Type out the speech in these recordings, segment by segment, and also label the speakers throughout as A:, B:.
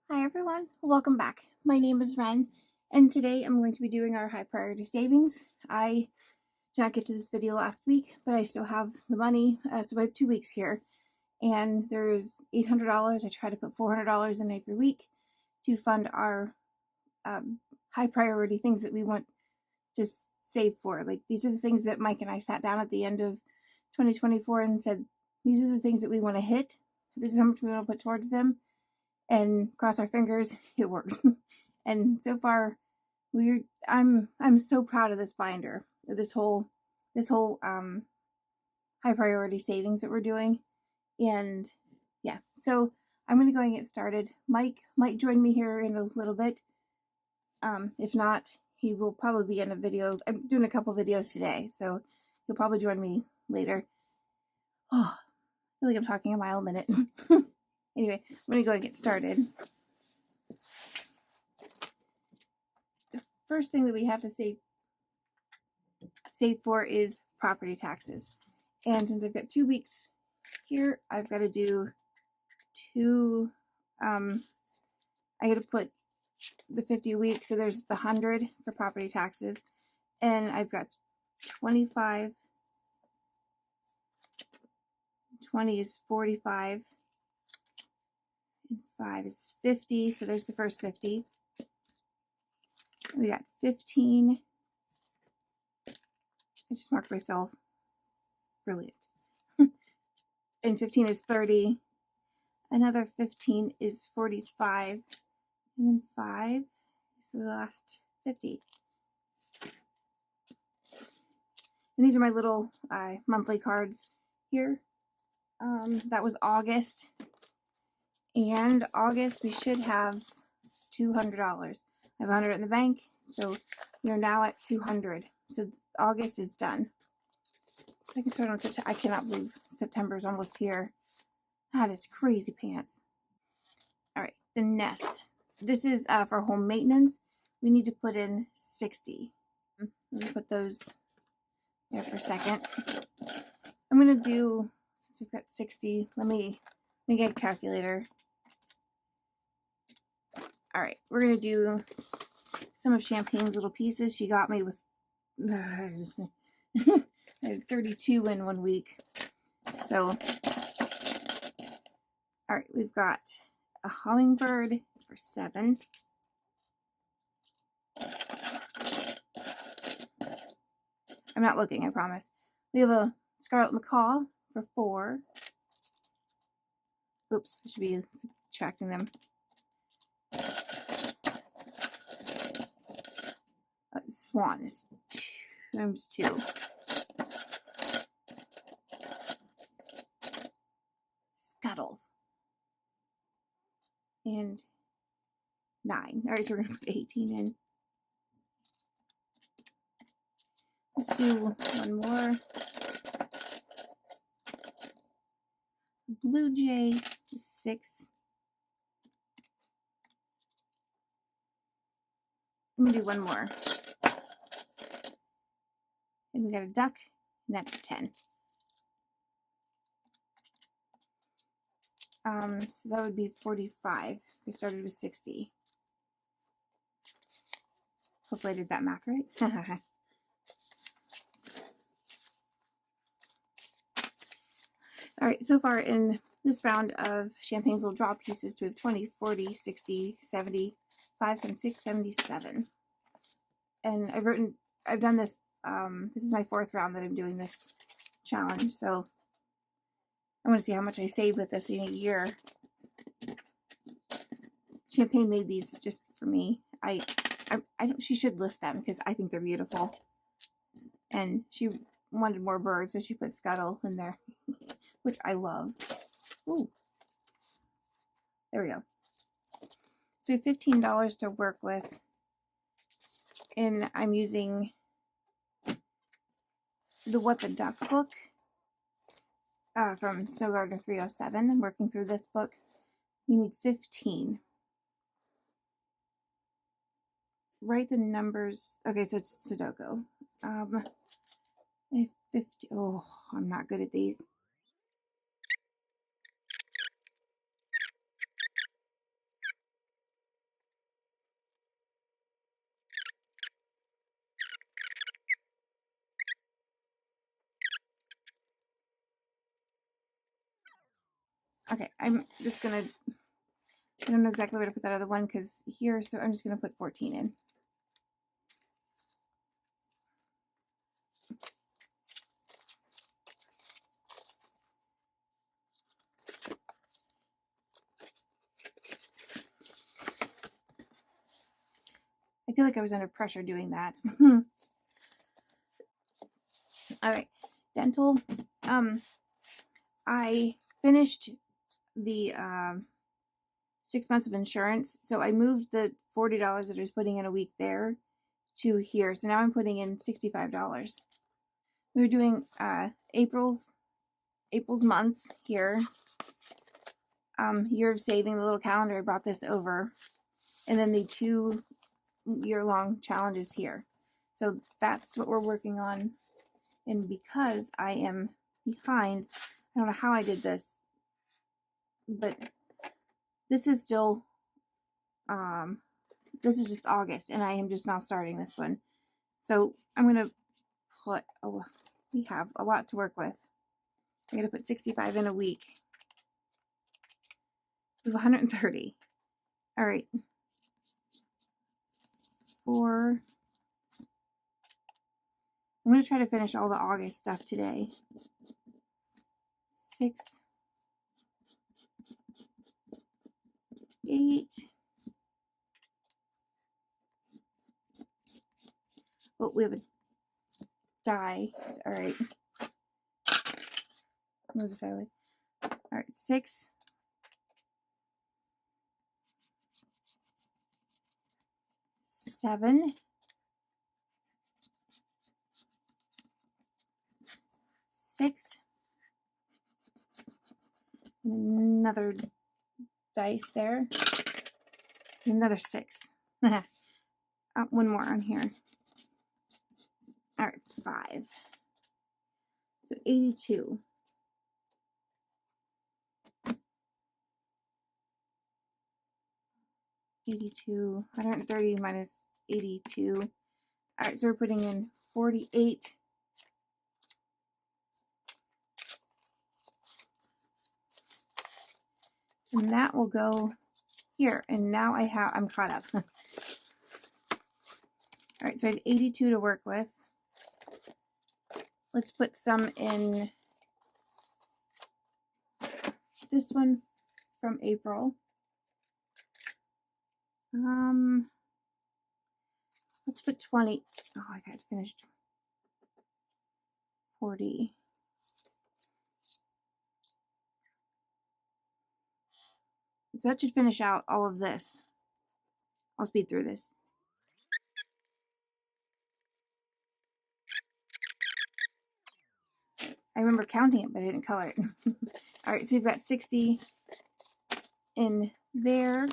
A: Hi everyone, welcome back. My name is Ren, and today I'm going to be doing our high priority savings. I did not get to this video last week, but I still have the money, so I have 2 weeks here, and there's $800. I try to put $400 in every week to fund our high priority things that we want to save for. Like, these are the things that Mike and I sat down at the end of 2024 and said, these are the things that we want to hit. This is how much we want to put towards them. And cross our fingers, it works. And so far, I'm so proud of this binder, this whole high priority savings that we're doing. And yeah, so I'm gonna go and get started. Mike might join me here in a little bit. If not, he will probably be in a video. I'm doing a couple videos today, so he'll probably join me later. Oh, I feel like I'm talking a mile a minute. Anyway, I'm gonna go and get started. The first thing that we have to save for is property taxes. And since I've got 2 weeks here, I've got to do I got to put the 50 weeks, so there's the 100 for property taxes, and I've got 25, 20 is 45, and 5 is 50, so there's the first 50. We got 15. I just marked myself. Brilliant. And 15 is 30. Another 15 is 45. And then 5 is the last 50. And these are my little monthly cards here. That was August. And August, we should have $200. I have 100 in the bank, so we are now at 200. So August is done. So I can start on September. I cannot believe September is almost here. That is crazy pants. All right, the nest. This is for home maintenance. We need to put in 60. Let me put those there for a second. I'm gonna do, since I've got 60, let me get a calculator. All right, we're gonna do some of Champagne's little pieces. She got me with I had 32 in 1 week. So, all right, we've got a hummingbird for 7. I'm not looking, I promise. We have a scarlet macaw for 4. Oops, I should be subtracting them. Swan is times 2. Scuttles. And 9. All right, so we're going to put 18 in. Let's do one more. Blue jay is 6. I'm going to do one more. And we got a duck, and that's 10. So that would be 45. We started with 60. Hopefully I did that math right. All right, so far in this round of Champagne's little draw pieces, we have 20, 40, 60, 70, 5, 76, 77. And I've done this, this is my 4th round that I'm doing this challenge, so I want to see how much I save with this in a year. Champagne made these just for me. I don't, she should list them because I think they're beautiful. And she wanted more birds, so she put Scuttle in there, which I love. Ooh. There we go. So we have $15 to work with. And I'm using the What the Duck book from Snow Gardener 307. I'm working through this book. We need 15. Write the numbers. Okay, so it's Sudoku. 50. Oh, I'm not good at these. Okay, I'm just gonna, I don't know exactly where to put that other one because here, so I'm just gonna put 14 in. I feel like I was under pressure doing that. All right, dental. I finished the 6 months of insurance, so I moved the $40 that I was putting in a week there to here. So now I'm putting in $65. We were doing April's months here. Year of saving, the little calendar. I brought this over, and then the 2-year-long challenges here. So that's what we're working on. And because I am behind, I don't know how I did this, but this is still this is just August, and I am just now starting this one. So I'm gonna put, oh, we have a lot to work with. I gotta put 65 in a week. We have 130. All right. 4. I'm gonna try to finish all the August stuff today. 6, 8. Oh, we have a die. All right. Move this out of the way. All right, 6. 7. 6. Another dice there. Another 6. One more on here. All right, 5. So 82. 82, 130 minus 82. All right, so we're putting in 48. And that will go here. And now I'm caught up. All right, so I have 82 to work with. Let's put some in this one from April. Let's put 20. Oh, I got finished. 40. So that should finish out all of this. I'll speed through this. I remember counting it, but I didn't color it. All right, so we've got 60 in there.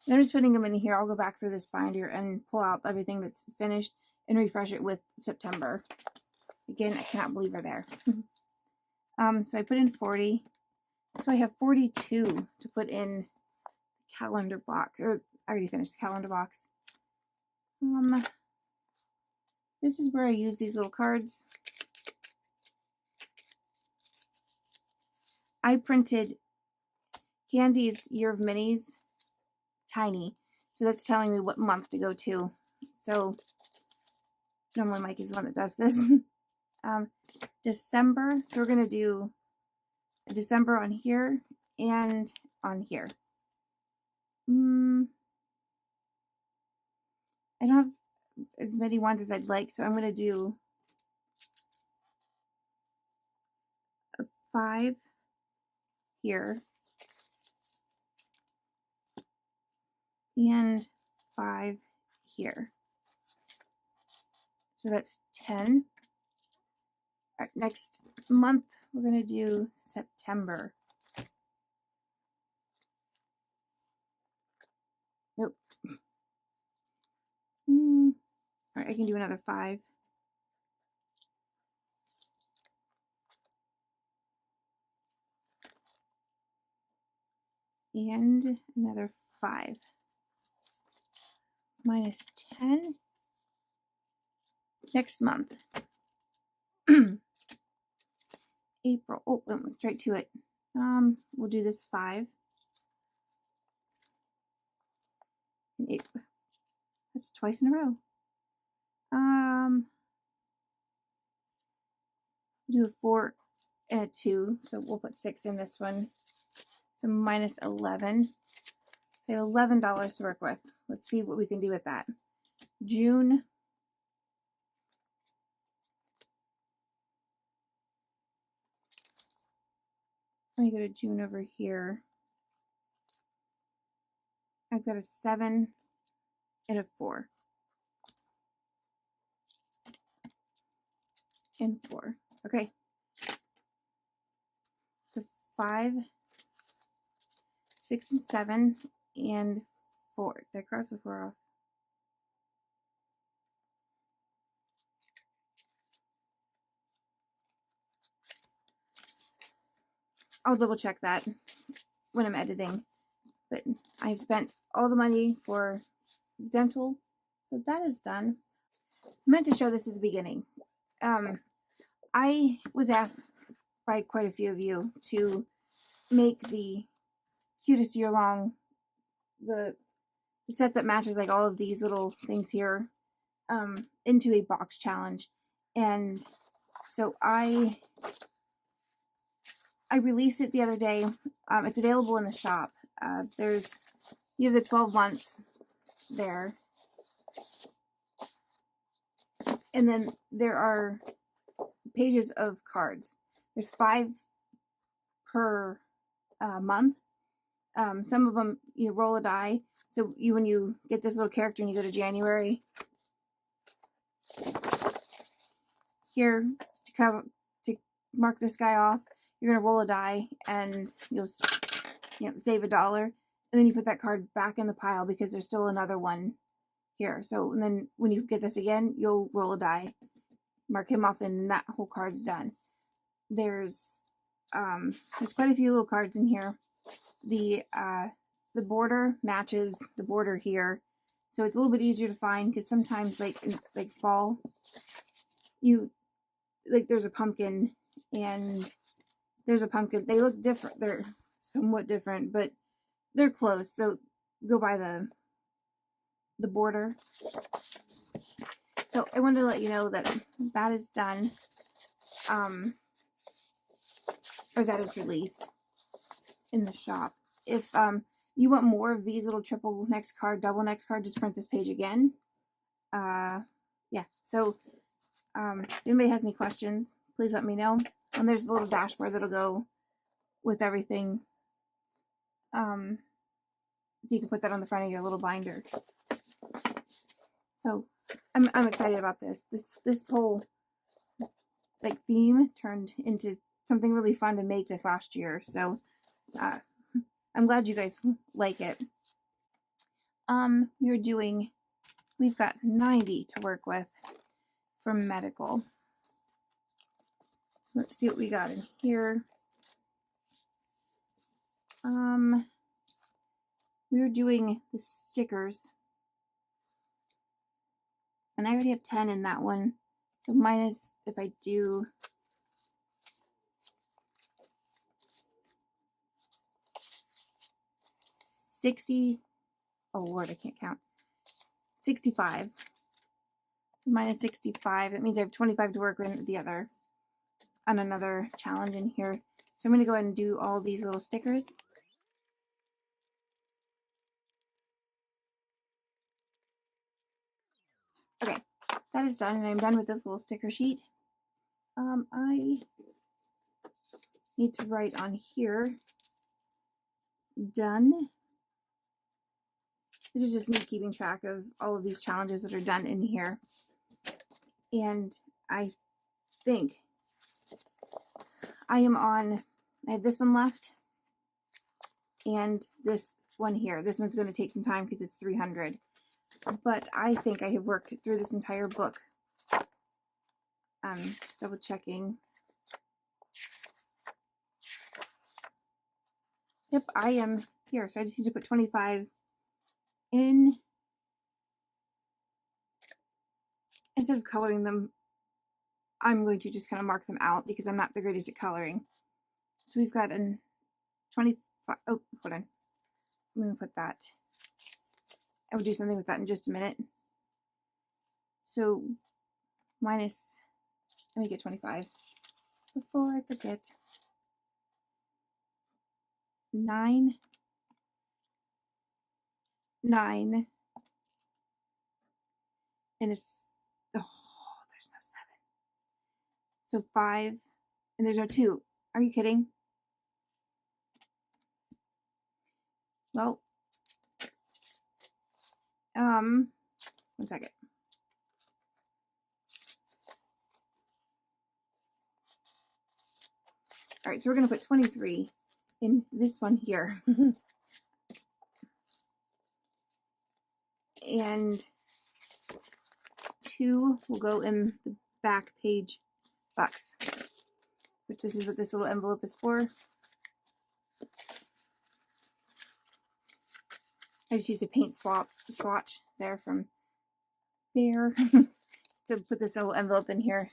A: And I'm just putting them in here. I'll go back through this binder and pull out everything that's finished and refresh it with September. Again, I cannot believe we're there. So I put in 40. So I have 42 to put in calendar box. Or I already finished the calendar box. This is where I use these little cards. I printed Candy's Year of Minis tiny. So that's telling me what month to go to. So normally Mike is the one that does this. December. So we're going to do December on here and on here. I don't have as many ones as I'd like, so I'm going to do a 5 here and 5 here. So that's 10. All right, next month we're going to do September. Nope. All right, I can do another 5. And another 5. Minus 10. Next month. April. Oh, went straight to it. We'll do this 5 and 8. That's twice in a row. Do a 4 and a 2, so we'll put 6 in this one. So minus 11. We have $11 to work with. Let's see what we can do with that. June. Let me go to June over here. I've got a 7 and a 4. And 4. Okay. So 5, 6, and 7, and 4. Did I cross the 4 off? I'll double check that when I'm editing. But I've spent all the money for dental, so that is done. I meant to show this at the beginning. I was asked by quite a few of you to make the cutest year-long, the set that matches like all of these little things here, into a box challenge. And so I released it the other day. It's available in the shop. You have the 12 months there. And then there are pages of cards. There's 5 per month. Some of them you roll a die. So when you get this little character and you go to January, here to mark this guy off, you're gonna roll a die and you'll save $1, and then you put that card back in the pile because there's still another one here. So and then when you get this again, you'll roll a die, mark him off, and that whole card's done. There's quite a few little cards in here. The border matches the border here, so it's a little bit easier to find because sometimes like fall, there's a pumpkin and there's a pumpkin. They look different. They're somewhat different, but they're close. So go by the border. So I wanted to let you know that that is done, or that is released in the shop. If you want more of these little triple next card, double next card, just print this page again. Yeah. So if anybody has any questions, please let me know. And there's a little dashboard that'll go with everything. So you can put that on the front of your little binder. So I'm excited about this. This whole theme turned into something really fun to make this last year. So I'm glad you guys like it. We've got 90 to work with for medical. Let's see what we got in here. We were doing the stickers, and I already have 10 in that one. So minus, if I do 60, oh Lord, I can't count. 65. So minus 65. That means I have 25 to work with on another challenge in here. So I'm going to go ahead and do all these little stickers. Okay, that is done, and I'm done with this little sticker sheet. I need to write on here, done. This is just me keeping track of all of these challenges that are done in here. And I think I have this one left and this one here. This one's going to take some time because it's 300. But I think I have worked through this entire book. Just double checking. Yep, I am here. So I just need to put 25 in. Instead of coloring them, I'm going to just kind of mark them out because I'm not the greatest at coloring. So we've got an 25. Oh, hold on. I'm going to put that. I will do something with that in just a minute. So minus, let me get 25 before I forget. 9, 9, and it's, oh, there's no 7. So 5, and there's no 2. Are you kidding? Well, 1 second. All right, so we're going to put 23 in this one here. And 2 will go in the back page box, which this is what this little envelope is for. I just used a paint swatch there from Bear to put this little envelope in here.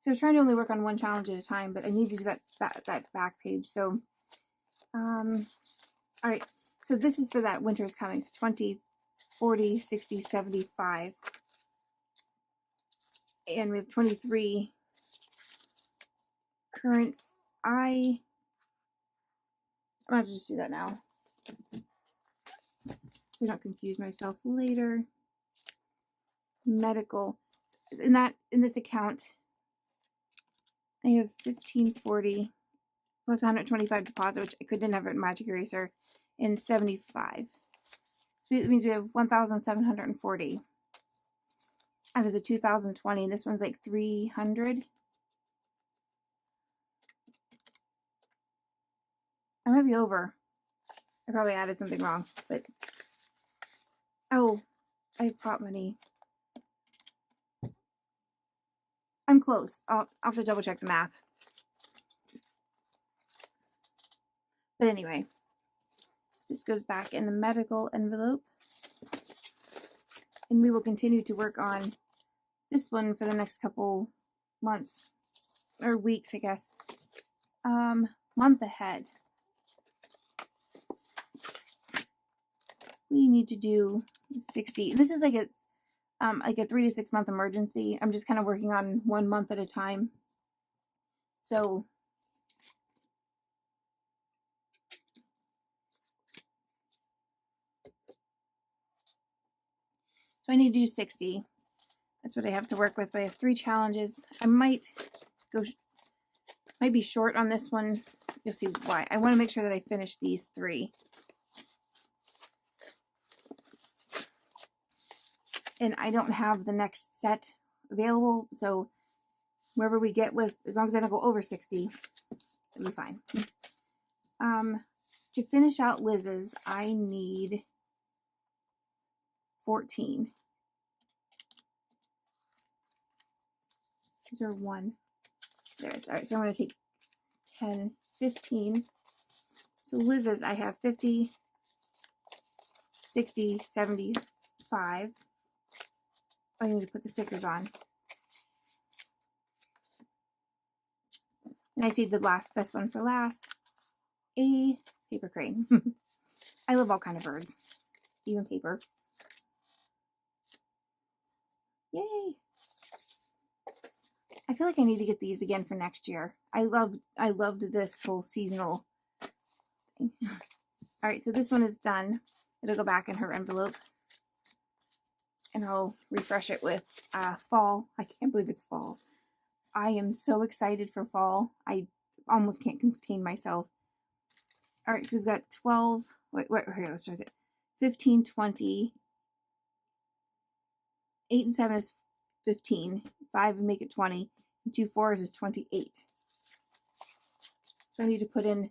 A: So I was trying to only work on one challenge at a time, but I need to do that back page. So, all right. So this is for that winter is coming. So 20, 40, 60, 75. And we have 23 current. I might just do that now, so I don't confuse myself later. Medical. In this account, I have 1540 plus 125 deposit, which I couldn't have in Magic Eraser, and 75. So it means we have 1,740 out of the 2020. And this one's like 300. I might be over. I probably added something wrong, but oh, I have pot money. I'm close. I'll have to double check the math. But anyway, this goes back in the medical envelope. And we will continue to work on this one for the next couple months. Or weeks, I guess. Month ahead. We need to do 60. This is like a 3 to 6 month emergency. I'm just kind of working on 1 month at a time. So I need to do 60. That's what I have to work with. But I have 3 challenges. I might be short on this one. You'll see why. I want to make sure that I finish these 3. And I don't have the next set available, so wherever we get with, as long as I don't go over 60, it'll be fine. To finish out Liz's, I need 14. These are 1. There it is. All right, so I'm going to take 10, 15. So Liz's, I have 50, 60, 75. I need to put the stickers on. And I see the best one for last. A paper crane. I love all kind of birds, even paper. Yay! I feel like I need to get these again for next year. I loved this whole seasonal thing. All right, so this one is done. It'll go back in her envelope. And I'll refresh it with fall. I can't believe it's fall. I am so excited for fall. I almost can't contain myself. All right, so we've got 12. Wait, here, let's start it. 15, 20. 8 and 7 is 15. 5 would make it 20. And 2 4s is 28. So I need to put in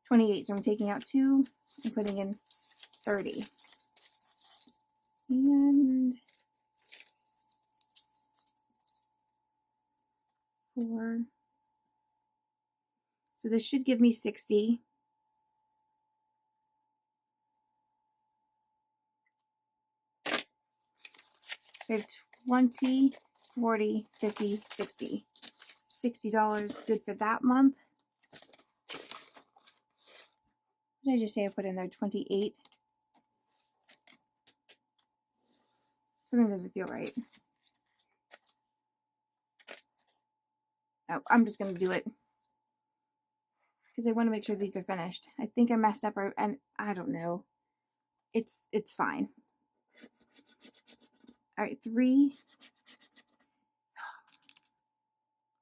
A: 28. So I'm taking out 2 and putting in 30. And 4. So this should give me 60. So I have 20, 40, 50, 60. $60 good for that month. What did I just say I put in there? 28. Something doesn't feel right. Oh, I'm just going to do it because I want to make sure these are finished. I think I messed up, and I don't know. It's fine. All right, 3.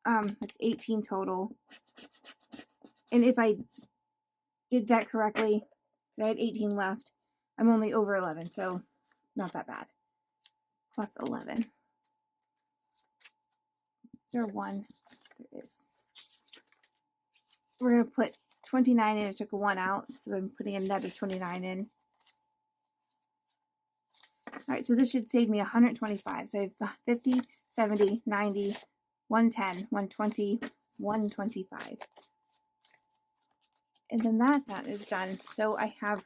A: That's 18 total. And if I did that correctly, I had 18 left. I'm only over 11, so not that bad. Plus 11. Is there 1? There is. We're going to put 29 in. I took a 1 out, so I'm putting another 29 in. All right, so this should save me 125. So I have 50, 70, 90, 110, 120, 125. And then that is done. So I have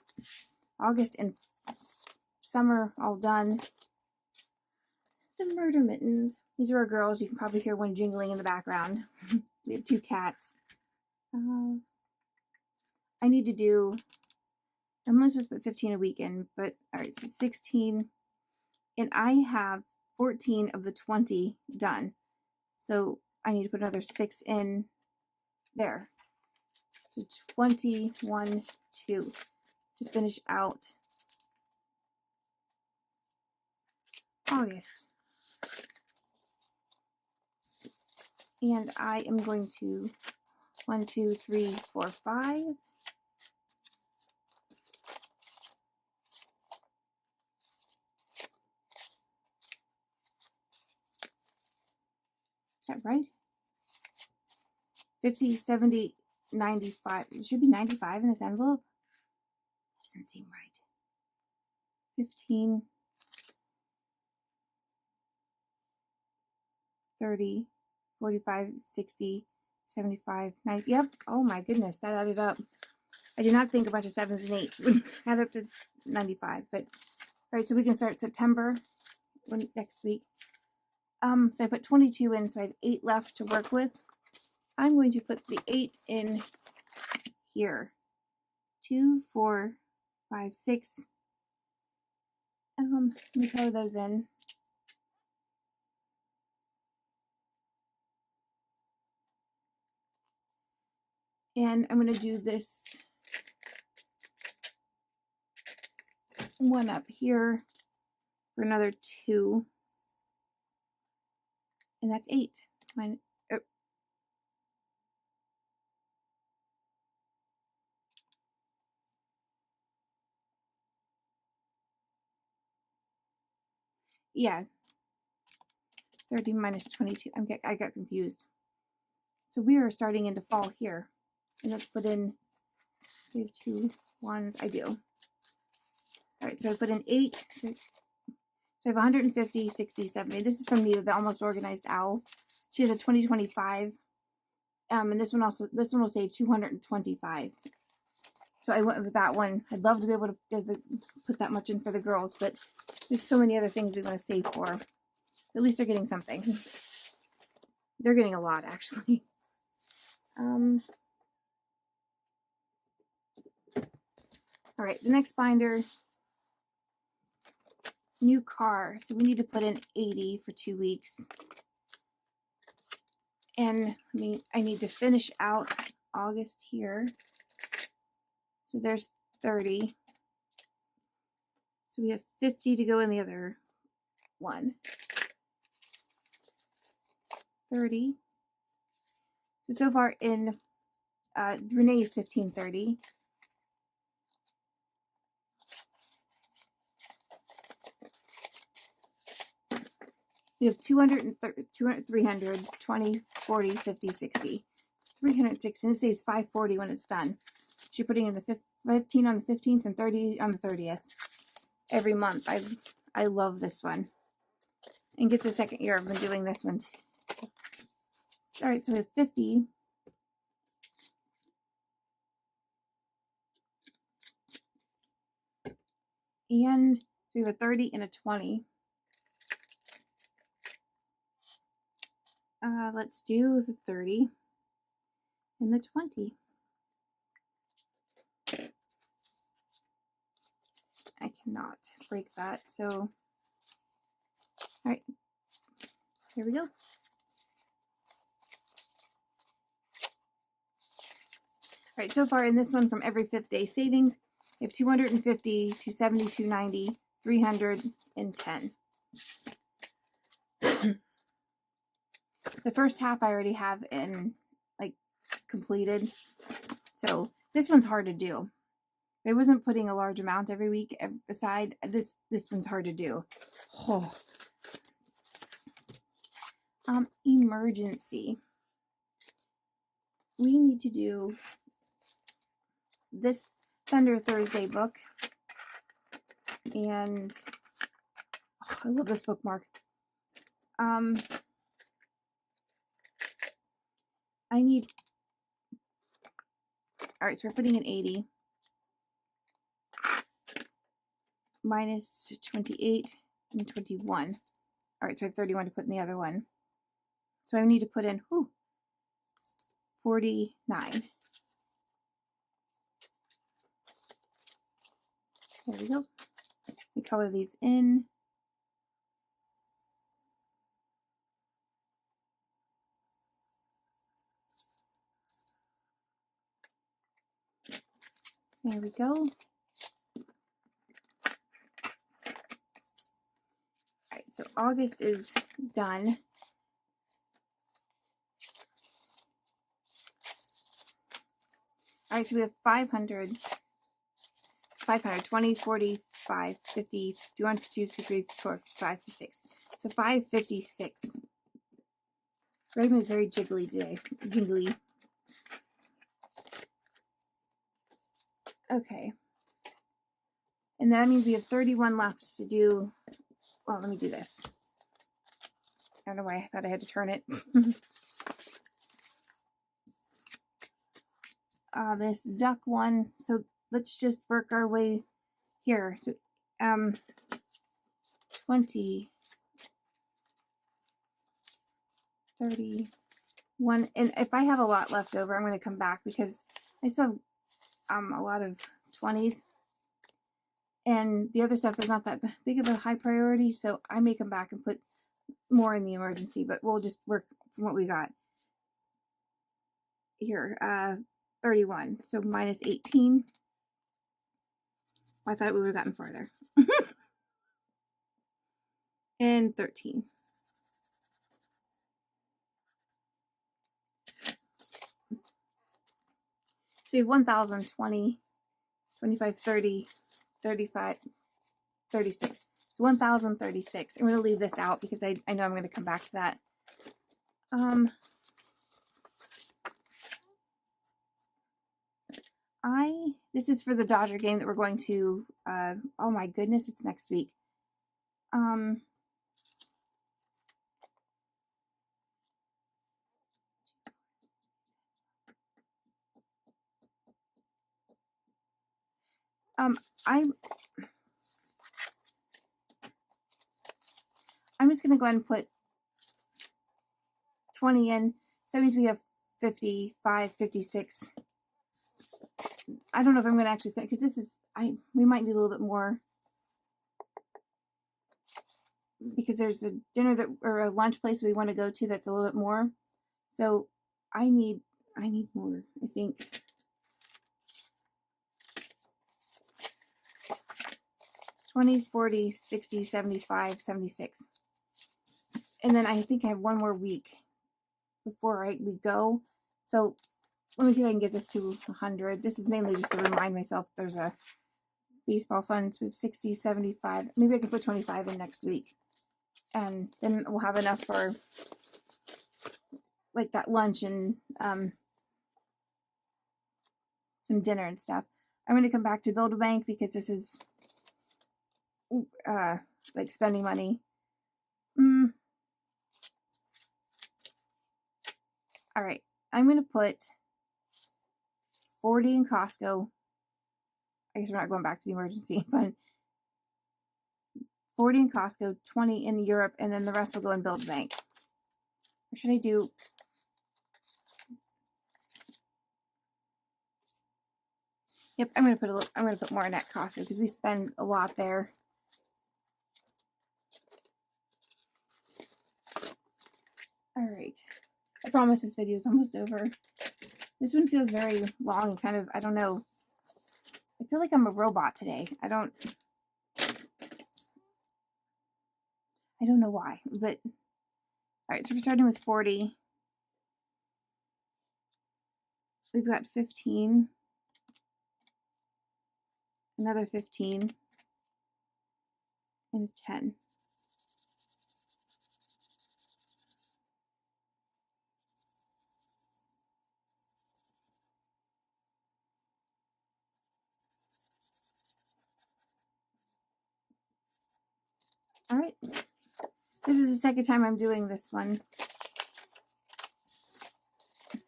A: August and summer all done. The murder mittens. These are our girls. You can probably hear one jingling in the background. We have 2 cats. I need to do, I'm only supposed to put 15 a weekend, but all right, so 16. And I have 14 of the 20 done. So I need to put another 6 in there. So 21, 2 to finish out August. And I am going to 1, 2, 3, 4, 5. Is that right? 50, 70, 95. It should be 95 in this envelope. Doesn't seem right. 15, 30, 45, 60, 75, 90. Yep. Oh my goodness, that added up. I did not think a bunch of 7s and 8s would add up to 95. But all right, so we can start September next week. So I put 22 in, so I have 8 left to work with. I'm going to put the 8 in here. 2, 4, 5, 6. Let me color those in. And I'm going to do this one up here for another 2. And that's 8. Oh. Yeah. 30 minus 22. I got confused. So we are starting into fall here. And let's put in, we have 2 1s. I do. All right, so I put in 8. So I have 150, 60, 70. This is from Nita, the Almost Organized Owl. She has a 2025. And this one will save 225. So I went with that one. I'd love to be able to put that much in for the girls, but there's so many other things we want to save for. At least they're getting something. They're getting a lot, actually. All right, the next binder, new car. So we need to put in 80 for 2 weeks. And I need to finish out August here. So there's 30. So we have 50 to go in the other one. 30. So far in Renee's 1530. We have 200, 300, 20, 40, 50, 60. 360. And it saves 540 when it's done. She's putting in the 15 on the 15th and 30 on the 30th. Every month. I love this one. And gets a second year. I've been doing this one too. All right, so we have 50. And we have a 30 and a 20. Let's do the 30 and the 20. I cannot break that. So, all right, here we go. All right, so far in this one from every 5th day savings, we have 250, 270, 290, 310. The first half I already have in like completed. So this one's hard to do. I wasn't putting a large amount every week aside. This one's hard to do. Oh. Emergency. We need to do this Thunder Thursday book. And oh, I love this bookmark. I need, all right, so we're putting in 80 minus 28 and 21. All right, so I have 31 to put in the other one. So I need to put in 49. There we go. We color these in. There we go. All right, so August is done. All right, so we have 500, 20, 40, 5, 50, 51, 52, 53, 54, 55, 56. So 556. Raven is very jiggly today. Jingly. Okay. And that means we have 31 left to do. Well, let me do this. I don't know why I thought I had to turn it. This duck one. So let's just work our way here. So 20, 31. And if I have a lot left over, I'm going to come back because I still have a lot of 20s. And the other stuff is not that big of a high priority, so I may come back and put more in the emergency, but we'll just work from what we got. Here, 31. So minus 18. I thought we would have gotten farther. And 13. So you have 1,000, 20, 25, 30, 35, 36. So 1,036. I'm going to leave this out because I know I'm going to come back to that. This is for the Dodger game that we're going to, oh my goodness, it's next week. I'm just going to go ahead and put 20 in. So that means we have 55, 56. I don't know if I'm going to actually, because this is, we might need a little bit more. Because there's a dinner that, or a lunch place we want to go to that's a little bit more. So I need more, I think. $20, $40, $60, $75, $76. And then I think I have one more week before we go. So let me see if I can get this to 100. This is mainly just to remind myself there's a baseball fund. So we have 60, 75. Maybe I can put 25 in next week. And then we'll have enough for like that lunch and some dinner and stuff. I'm going to come back to Build a Bank because this is like spending money. All right, I'm going to put 40 in Costco. I guess we're not going back to the emergency fund. 40 in Costco, 20 in Europe, and then the rest will go in Build a Bank. Or should I do? Yep, I'm gonna put more in at Costco because we spend a lot there. All right, I promise this video is almost over. This one feels very long, kind of, I don't know. I feel like I'm a robot today. I don't know why, but all right, so we're starting with 40. We've got 15, another 15, and a 10. All right, this is the second time I'm doing this one.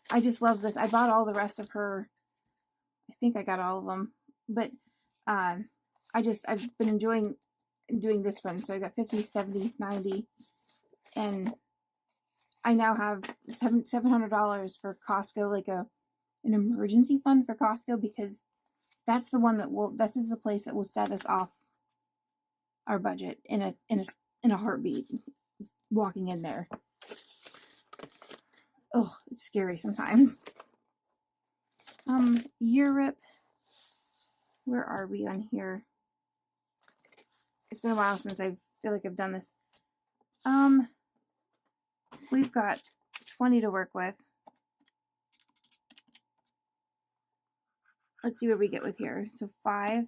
A: I just love this. I bought all the rest of her. I think I got all of them, but I've been enjoying doing this one. So I got 50, 70, 90, and I now have $700 for Costco, like an emergency fund for Costco, because that's the one that this is the place that will set us off our budget in a heartbeat. It's walking in there. Oh, it's scary sometimes. Europe. Where are we on here? It's been a while since I feel like I've done this. We've got 20 to work with. Let's see what we get with here. So 5,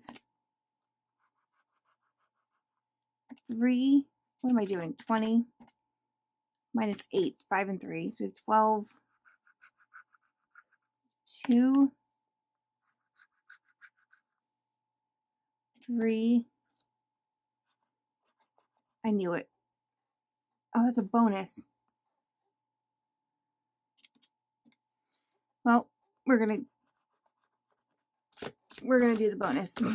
A: 3, what am I doing? 20 minus 8, 5 and 3. So we have 12, 2, 3. I knew it. Oh, that's a bonus. Well, we're gonna do the bonus. I'm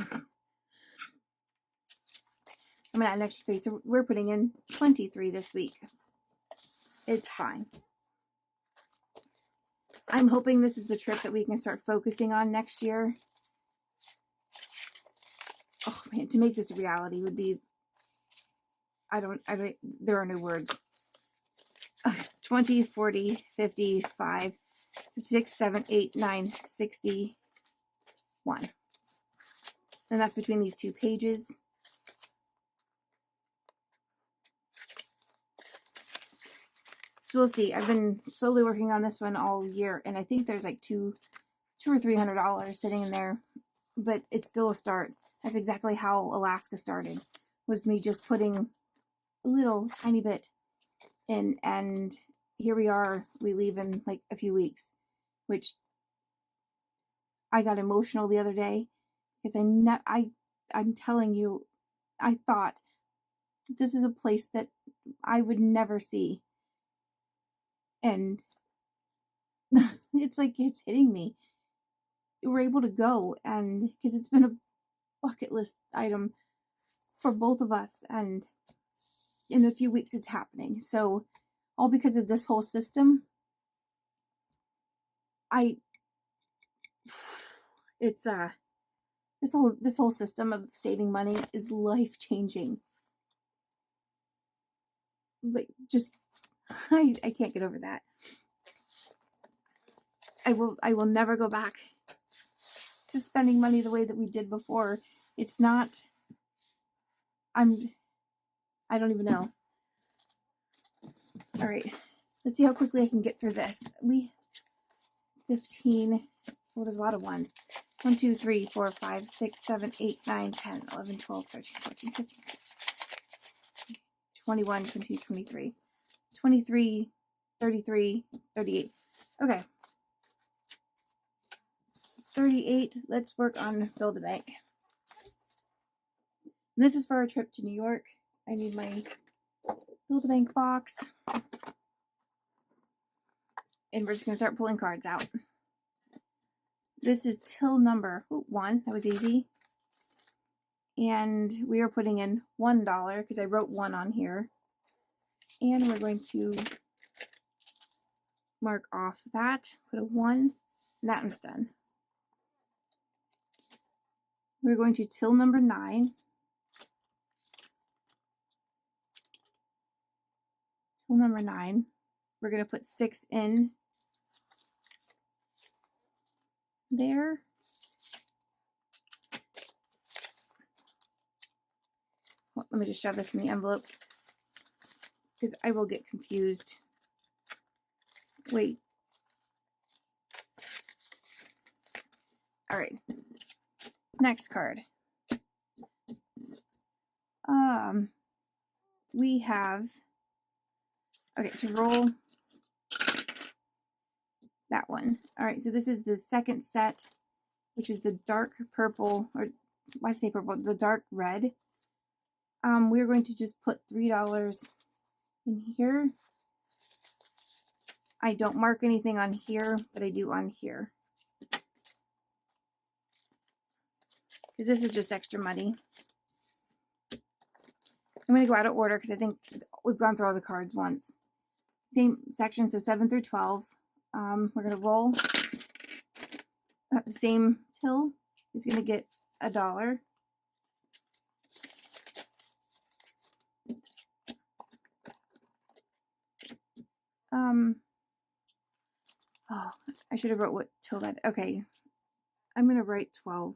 A: gonna add an extra 3, so we're putting in 23 this week. It's fine. I'm hoping this is the trip that we can start focusing on next year. Oh man, to make this a reality would be, there are no words. 20, 40, 50, 5, 6, 7, 8, 9, 61. And that's between these two pages. So we'll see. I've been slowly working on this one all year, and I think there's like $200 or $300 sitting in there, but it's still a start. That's exactly how Alaska started, was me just putting a little tiny bit in, and here we are. We leave in like a few weeks, which I got emotional the other day because I'm telling you, I thought this is a place that I would never see. And it's like, it's hitting me. We're able to go, and because it's been a bucket list item for both of us, and in a few weeks it's happening. So all because of this whole system. This whole system of saving money is life changing. But just I can't get over that. I will never go back to spending money the way that we did before. It's not, I don't even know. All right, let's see how quickly I can get through this. 15, well, there's a lot of ones. 1, 2, 3, 4, 5, 6, 7, 8, 9, 10, 11, 12, 13, 14, 15, 21, 22, 23, 23, 33, 38. Okay. 38, let's work on Build-A-Bank. And this is for our trip to New York. I need my Build-A-Bank box. And we're just going to start pulling cards out. This is till number 1. That was easy. And we are putting in $1 because I wrote 1 on here. And we're going to mark off that, put a 1, and that one's done. We're going to till number 9. Till number 9. We're going to put 6 in there. Well, let me just shove this in the envelope because I will get confused. Wait. All right. Next card. We have, okay, to roll that one. All right, so this is the second set, which is the dark purple, or why say purple? The dark red. We're going to just put $3 in here. I don't mark anything on here, but I do on here. Because this is just extra money. I'm going to go out of order because I think we've gone through all the cards once. Same section, so 7 through 12. We're going to roll. The same till is going to get $1. Oh, I should have wrote what till that. Okay, I'm going to write 12.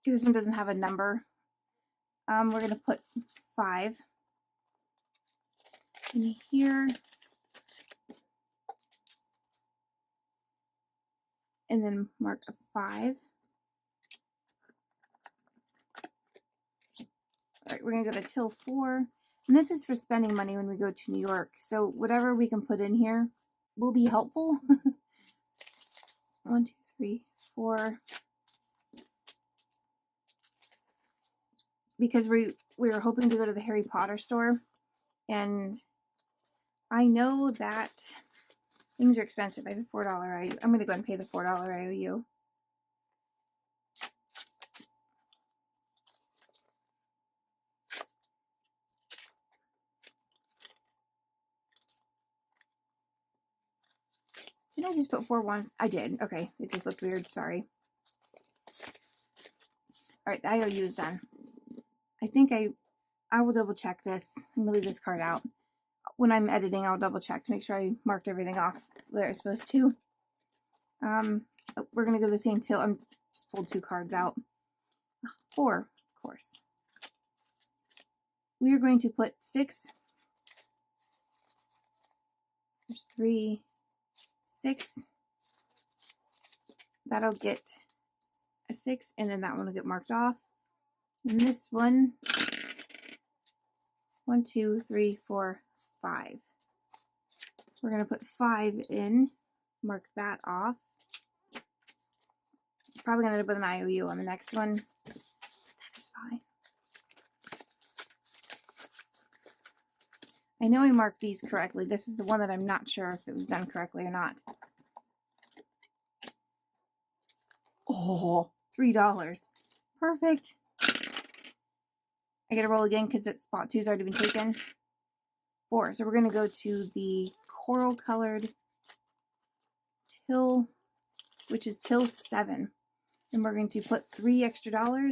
A: Because this one doesn't have a number. We're going to put 5 in here. And then mark a 5. All right, we're going to go to till 4. And this is for spending money when we go to New York. So whatever we can put in here will be helpful. 1, 2, 3, 4. Because we were hoping to go to the Harry Potter store. And I know that things are expensive. I have a $4 IOU. I'm going to go ahead and pay the $4 IOU. Didn't I just put 4 once? I did. Okay. It just looked weird. Sorry. All right. The IOU is done. I think I will double check this. I'm going to leave this card out. When I'm editing, I'll double check to make sure I marked everything off where it's supposed to. We're going to go to the same till. I'm just pulled 2 cards out. 4, of course. We are going to put 6. There's 3, 6. That'll get a 6, and then that one will get marked off. And this one, 1, 2, 3, 4, 5. We're going to put 5 in, mark that off. Probably going to end up with an IOU on the next one. That is fine. I know I marked these correctly. This is the one that I'm not sure if it was done correctly or not. Oh, $3. Perfect. I get to roll again because that spot 2's already been taken. 4. So we're going to go to the coral colored till, which is till 7. And we're going to put $3 extra.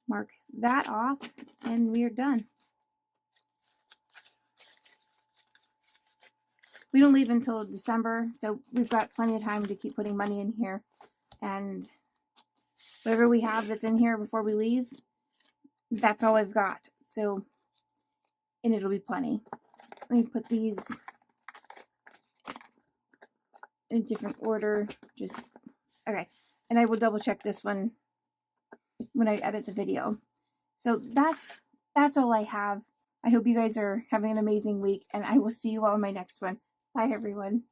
A: Mark that off, and we are done. We don't leave until December, so we've got plenty of time to keep putting money in here. And whatever we have that's in here before we leave, that's all I've got. So, and it'll be plenty. Let me put these in a different order. Just, okay. And I will double check this one when I edit the video. So that's all I have. I hope you guys are having an amazing week, and I will see you all in my next one. Bye, everyone.